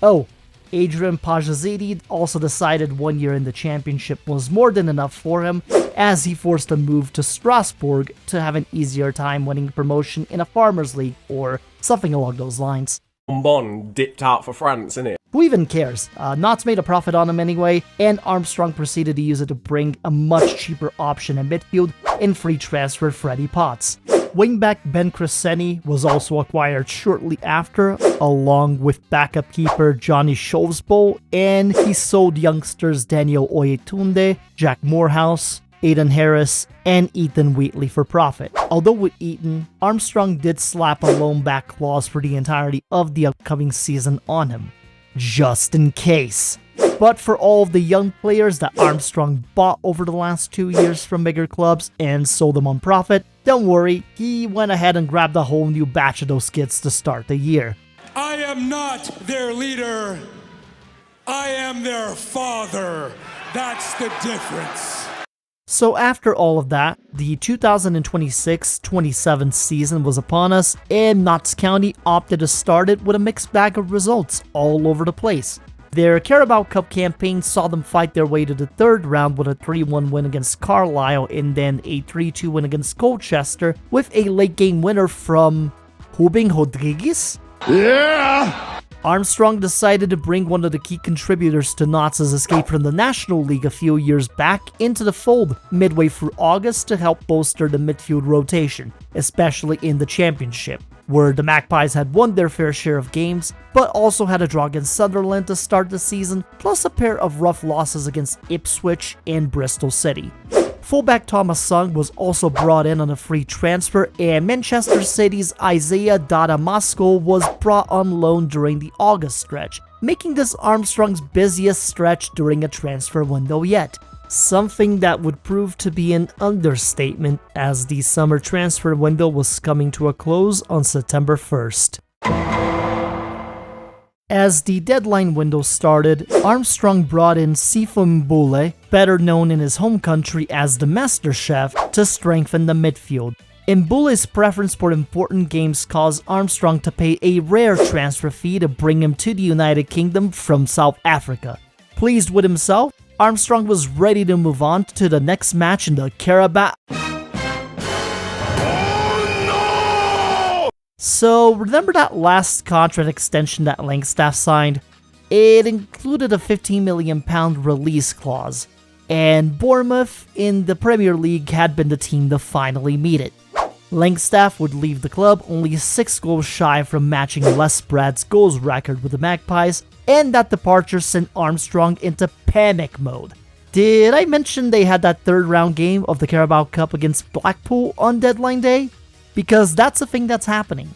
Oh, Adrian Pajazidi also decided 1 year in the championship was more than enough for him, as he forced a move to Strasbourg to have an easier time winning promotion in a Farmers League or something along those lines. Bon dipped out for France, innit? Who even cares? Knott's made a profit on him anyway, and Armstrong proceeded to use it to bring a much cheaper option in midfield in free transfer Freddie Potts. Wingback Ben Crescenti was also acquired shortly after, along with backup keeper Johnny Shovsbo, and he sold youngsters Daniel Oyetunde, Jack Morehouse, Aiden Harris, and Ethan Wheatley for profit. Although with Eaton, Armstrong did slap a loan back clause for the entirety of the upcoming season on him, just in case. But for all of the young players that Armstrong bought over the last 2 years from bigger clubs and sold them on profit, don't worry, he went ahead and grabbed a whole new batch of those kids to start the year. I am not their leader. I am their father. That's the difference. So after all of that, the 2026-27 season was upon us, and Notts County opted to start it with a mixed bag of results all over the place. Their Carabao Cup campaign saw them fight their way to the third round with a 3-1 win against Carlisle and then a 3-2 win against Colchester, with a late game winner from Ruben Rodriguez? Yeah! Armstrong decided to bring one of the key contributors to Notts' escape from the National League a few years back into the fold midway through August to help bolster the midfield rotation, especially in the Championship, where the Magpies had won their fair share of games, but also had a draw against Sunderland to start the season, plus a pair of rough losses against Ipswich and Bristol City. Fullback Thomas Sung was also brought in on a free transfer, and Manchester City's Isaiah Dadamasco was brought on loan during the August stretch, making this Armstrong's busiest stretch during a transfer window yet. Something that would prove to be an understatement, as the summer transfer window was coming to a close on September 1st. As the deadline window started, Armstrong brought in Sifo Mbule, better known in his home country as the Master Chef, to strengthen the midfield. Mbule's preference for important games caused Armstrong to pay a rare transfer fee to bring him to the United Kingdom from South Africa. Pleased with himself, Armstrong was ready to move on to the next match in the Carabao. So, remember that last contract extension that Langstaff signed? It included a £15 million release clause, and Bournemouth in the Premier League had been the team to finally meet it. Langstaff would leave the club only 6 goals shy from matching Les Brad's goals record with the Magpies, and that departure sent Armstrong into panic mode. Did I mention they had that third round game of the Carabao Cup against Blackpool on deadline day? Because that's a thing that's happening.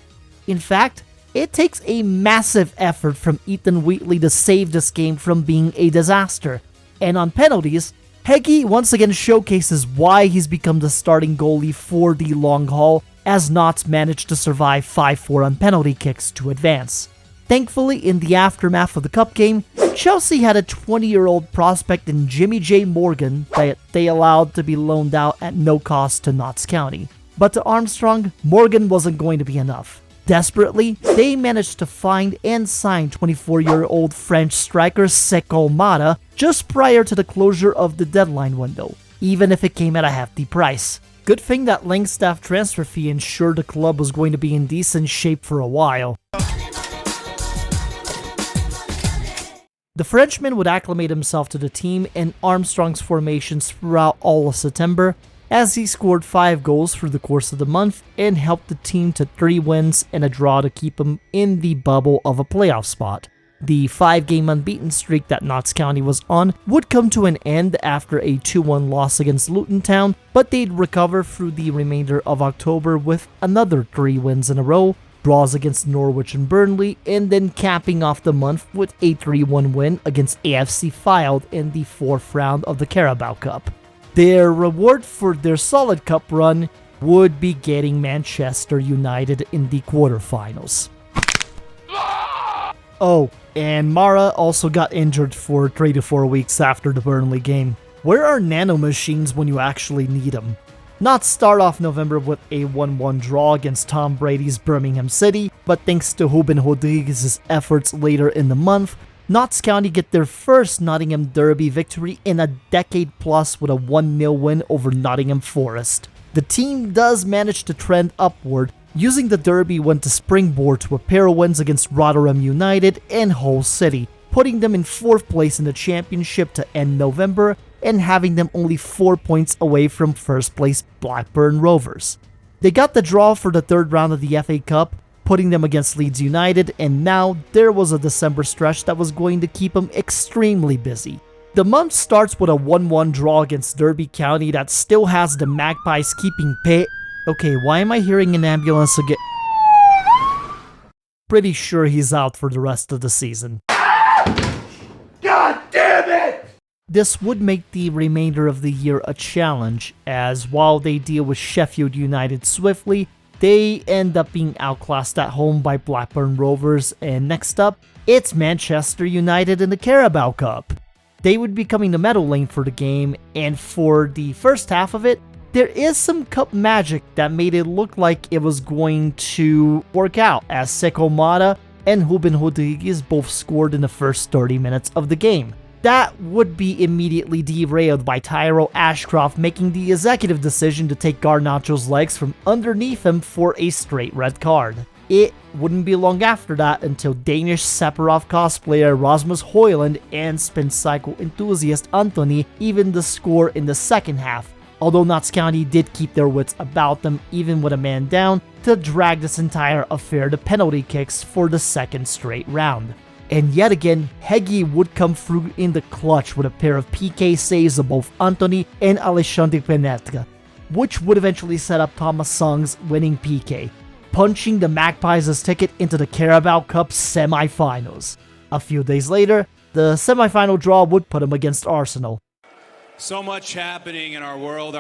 In fact, it takes a massive effort from Ethan Wheatley to save this game from being a disaster. And on penalties, Heggie once again showcases why he's become the starting goalie for the long haul, as Notts managed to survive 5-4 on penalty kicks to advance. Thankfully, in the aftermath of the cup game, Chelsea had a 20-year-old prospect in Jimmy J. Morgan that they allowed to be loaned out at no cost to Notts County. But to Armstrong, Morgan wasn't going to be enough. Desperately, they managed to find and sign 24-year-old French striker Seko Mata just prior to the closure of the deadline window, even if it came at a hefty price. Good thing that Langstaff transfer fee ensured the club was going to be in decent shape for a while. The Frenchman would acclimate himself to the team and Armstrong's formations throughout all of September, as he scored 5 goals through the course of the month and helped the team to 3 wins and a draw to keep him in the bubble of a playoff spot. The 5-game unbeaten streak that Notts County was on would come to an end after a 2-1 loss against Luton Town, but they'd recover through the remainder of October with another 3 wins in a row, draws against Norwich and Burnley, and then capping off the month with a 3-1 win against AFC Fylde in the 4th round of the Carabao Cup. Their reward for their solid cup run would be getting Manchester United in the quarterfinals. Oh, and Mara also got injured for 3 to 4 weeks after the Burnley game. Where are nanomachines when you actually need them? Not start off November with a 1-1 draw against Tom Brady's Birmingham City, but thanks to Ruben Rodriguez's efforts later in the month, Notts County get their first Nottingham Derby victory in a decade plus with a 1-0 win over Nottingham Forest. The team does manage to trend upward, using the Derby win to springboard to a pair of wins against Rotherham United and Hull City, putting them in 4th place in the championship to end November and having them only 4 points away from 1st place Blackburn Rovers. They got the draw for the 3rd round of the FA Cup, putting them against Leeds United, and now there was a December stretch that was going to keep them extremely busy. The month starts with a 1-1 draw against Derby County that still has the Magpies keeping pace. Okay, why am I hearing an ambulance again? Pretty sure he's out for the rest of the season. God damn it! This would make the remainder of the year a challenge, as while they deal with Sheffield United swiftly, they end up being outclassed at home by Blackburn Rovers, and next up, it's Manchester United in the Carabao Cup. They would be coming to Meadow Lane for the game, and for the first half of it, there is some cup magic that made it look like it was going to work out, as Sekou Mata and Ruben Rodrigues both scored in the first 30 minutes of the game. That would be immediately derailed by Tyrell Ashcroft making the executive decision to take Garnacho's legs from underneath him for a straight red card. It wouldn't be long after that until Danish Sephiroth cosplayer Rasmus Højlund and spin cycle enthusiast Anthony evened the score in the second half, although Notts County did keep their wits about them even with a man down to drag this entire affair to penalty kicks for the second straight round. And yet again, Heggie would come through in the clutch with a pair of PK saves of both Anthony and Alexandre Penetra, which would eventually set up Thomas Song's winning PK, punching the Magpies' ticket into the Carabao Cup semi-finals. A few days later, the semi-final draw would put him against Arsenal. So much happening in our world.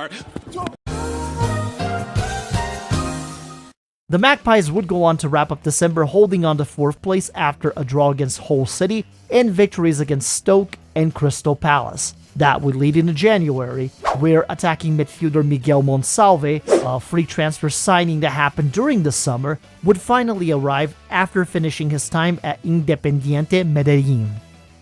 The Magpies would go on to wrap up December holding on to 4th place after a draw against Hull City and victories against Stoke and Crystal Palace. That would lead into January, where attacking midfielder Miguel Monsalve, a free transfer signing that happened during the summer, would finally arrive after finishing his time at Independiente Medellin.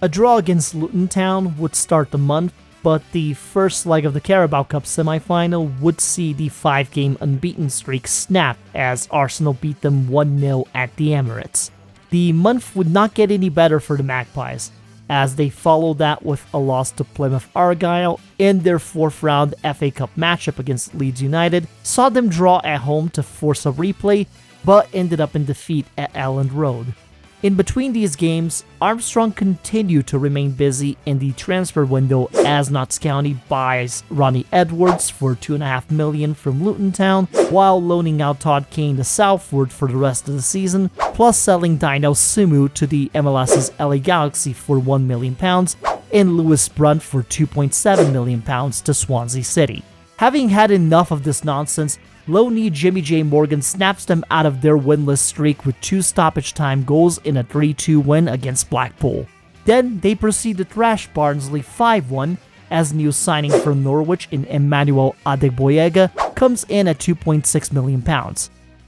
A draw against Luton Town would start the month, but the first leg of the Carabao Cup semi-final would see the 5-game unbeaten streak snap as Arsenal beat them 1-0 at the Emirates. The month would not get any better for the Magpies, as they followed that with a loss to Plymouth Argyle in their 4th round FA Cup matchup against Leeds United, saw them draw at home to force a replay, but ended up in defeat at Elland Road. In between these games, Armstrong continued to remain busy in the transfer window as Notts County buys Ronnie Edwards for $2.5 million from Luton Town, while loaning out Todd Kane to Southward for the rest of the season, plus selling Dino Sumu to the MLS's LA Galaxy for £1 million and Lewis Brunt for £2.7 million to Swansea City. Having had enough of this nonsense, low-knee Jimmy J. Morgan snaps them out of their winless streak with 2 stoppage time goals in a 3-2 win against Blackpool. Then they proceed to thrash Barnsley 5-1 as new signing from Norwich in Emmanuel Adegboyega comes in at £2.6 million.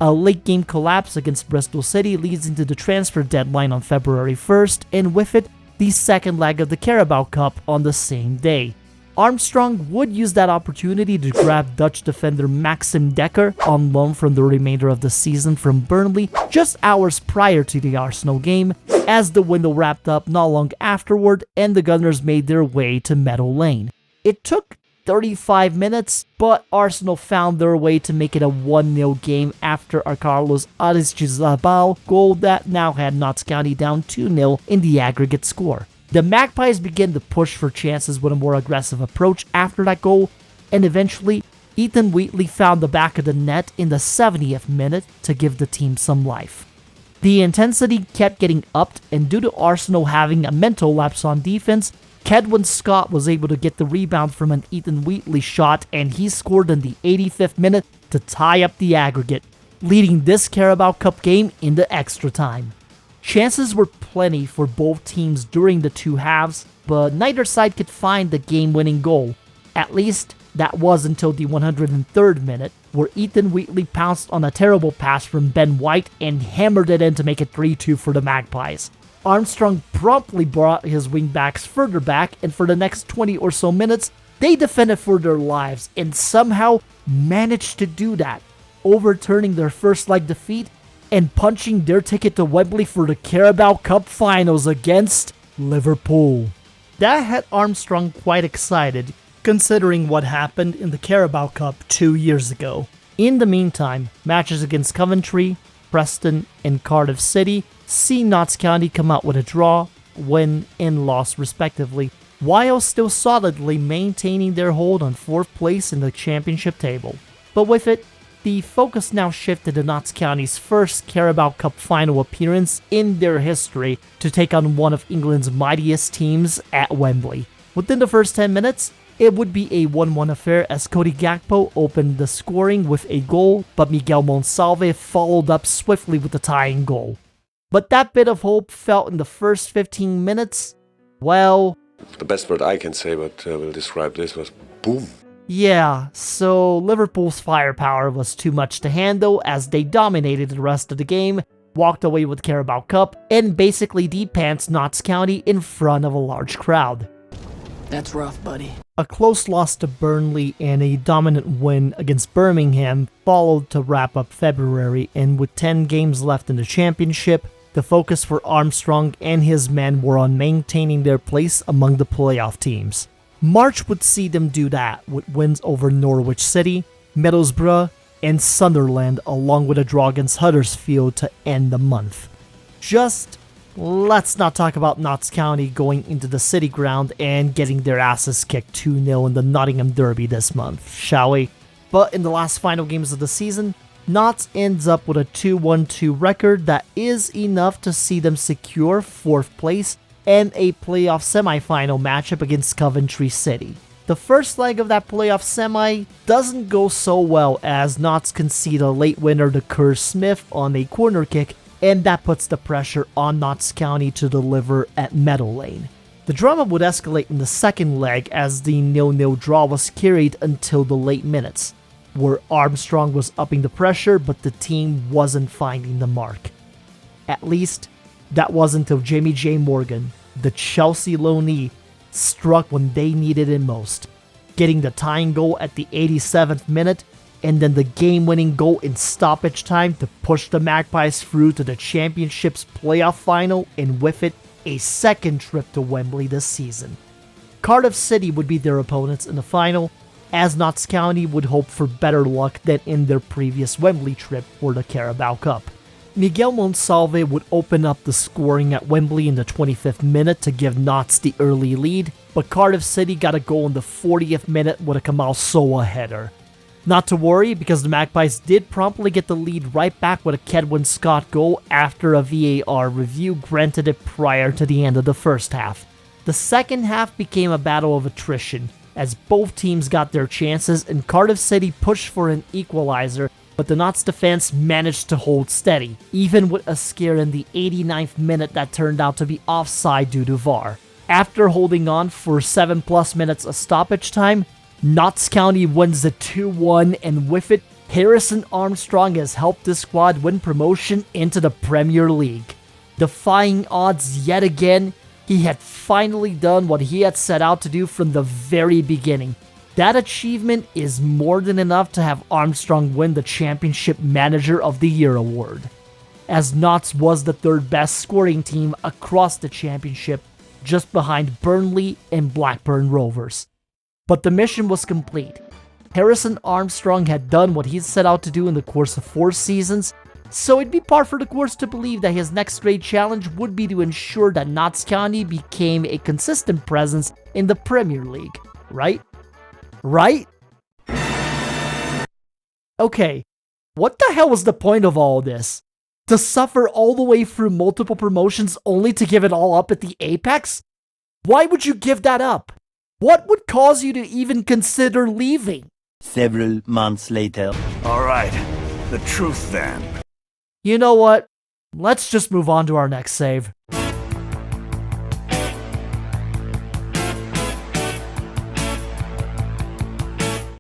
A late-game collapse against Bristol City leads into the transfer deadline on February 1st, and with it, the second leg of the Carabao Cup on the same day. Armstrong would use that opportunity to grab Dutch defender Maxim Dekker on loan from the remainder of the season from Burnley just hours prior to the Arsenal game, as the window wrapped up not long afterward and the Gunners made their way to Meadow Lane. It took 35 minutes, but Arsenal found their way to make it a 1-0 game after a Carlos Aristizabal goal that now had Notts County down 2-0 in the aggregate score. The Magpies began to push for chances with a more aggressive approach after that goal, and eventually, Ethan Wheatley found the back of the net in the 70th minute to give the team some life. The intensity kept getting upped, and due to Arsenal having a mental lapse on defense, Kedwin Scott was able to get the rebound from an Ethan Wheatley shot, and he scored in the 85th minute to tie up the aggregate, leading this Carabao Cup game into extra time. Chances were plenty for both teams during the 2 halves, but neither side could find the game-winning goal. At least, that was until the 103rd minute, where Ethan Wheatley pounced on a terrible pass from Ben White and hammered it in to make it 3-2 for the Magpies. Armstrong promptly brought his wingbacks further back, and for the next 20 or so minutes, they defended for their lives and somehow managed to do that, overturning their first leg defeat and punching their ticket to Wembley for the Carabao Cup finals against Liverpool. That had Armstrong quite excited, considering what happened in the Carabao Cup 2 years ago. In the meantime, matches against Coventry, Preston, and Cardiff City see Notts County come out with a draw, win, and loss respectively, while still solidly maintaining their hold on 4th place in the championship table. But with it, the focus now shifted to Notts County's first Carabao Cup final appearance in their history to take on one of England's mightiest teams at Wembley. Within the first 10 minutes, it would be a 1-1 affair as Cody Gakpo opened the scoring with a goal, but Miguel Monsalve followed up swiftly with the tying goal. But that bit of hope fell in the first 15 minutes, well... The best word I can say, but will describe this, was boom. Yeah, so Liverpool's firepower was too much to handle as they dominated the rest of the game, walked away with the Carabao Cup, and basically de-pantsed Notts County in front of a large crowd. That's rough, buddy. A close loss to Burnley and a dominant win against Birmingham followed to wrap up February, and with 10 games left in the championship, the focus for Armstrong and his men were on maintaining their place among the playoff teams. March would see them do that with wins over Norwich City, Middlesbrough, and Sunderland, along with a draw against Huddersfield to end the month. Just let's not talk about Notts County going into the City Ground and getting their asses kicked 2-0 in the Nottingham Derby this month, shall we? But in the last final games of the season, Notts ends up with a 2-1-2 record that is enough to see them secure 4th place and a playoff semi-final matchup against Coventry City. The first leg of that playoff semi doesn't go so well as Notts concede a late winner to Kerr Smith on a corner kick, and that puts the pressure on Notts County to deliver at Meadow Lane. The drama would escalate in the second leg as the 0-0 draw was carried until the late minutes, where Armstrong was upping the pressure but the team wasn't finding the mark. At least, that wasn't until Jamie J. Morgan, the Chelsea loanee, struck when they needed it most, getting the tying goal at the 87th minute and then the game-winning goal in stoppage time to push the Magpies through to the championship's playoff final, and with it, a second trip to Wembley this season. Cardiff City would be their opponents in the final, as Notts County would hope for better luck than in their previous Wembley trip for the Carabao Cup. Miguel Monsalve would open up the scoring at Wembley in the 25th minute to give Notts the early lead, but Cardiff City got a goal in the 40th minute with a Kamal Sowa header. Not to worry, because the Magpies did promptly get the lead right back with a Kedwin Scott goal after a VAR review granted it prior to the end of the first half. The second half became a battle of attrition, as both teams got their chances and Cardiff City pushed for an equalizer, but the Notts defense managed to hold steady, even with a scare in the 89th minute that turned out to be offside due to VAR. After holding on for 7+ minutes of stoppage time, Notts County wins the 2-1, and with it, Harrison Armstrong has helped the squad win promotion into the Premier League. Defying odds yet again, he had finally done what he had set out to do from the very beginning. That achievement is more than enough to have Armstrong win the Championship Manager of the Year award, as Notts was the 3rd best scoring team across the championship, just behind Burnley and Blackburn Rovers. But the mission was complete. Harrison Armstrong had done what he set out to do in the course of 4 seasons, so it'd be par for the course to believe that his next great challenge would be to ensure that Notts County became a consistent presence in the Premier League, right? Right? Okay, what the hell was the point of all this? To suffer all the way through multiple promotions only to give it all up at the apex? Why would you give that up? What would cause you to even consider leaving? Several months later. Alright, the truth then. You know what? Let's just move on to our next save.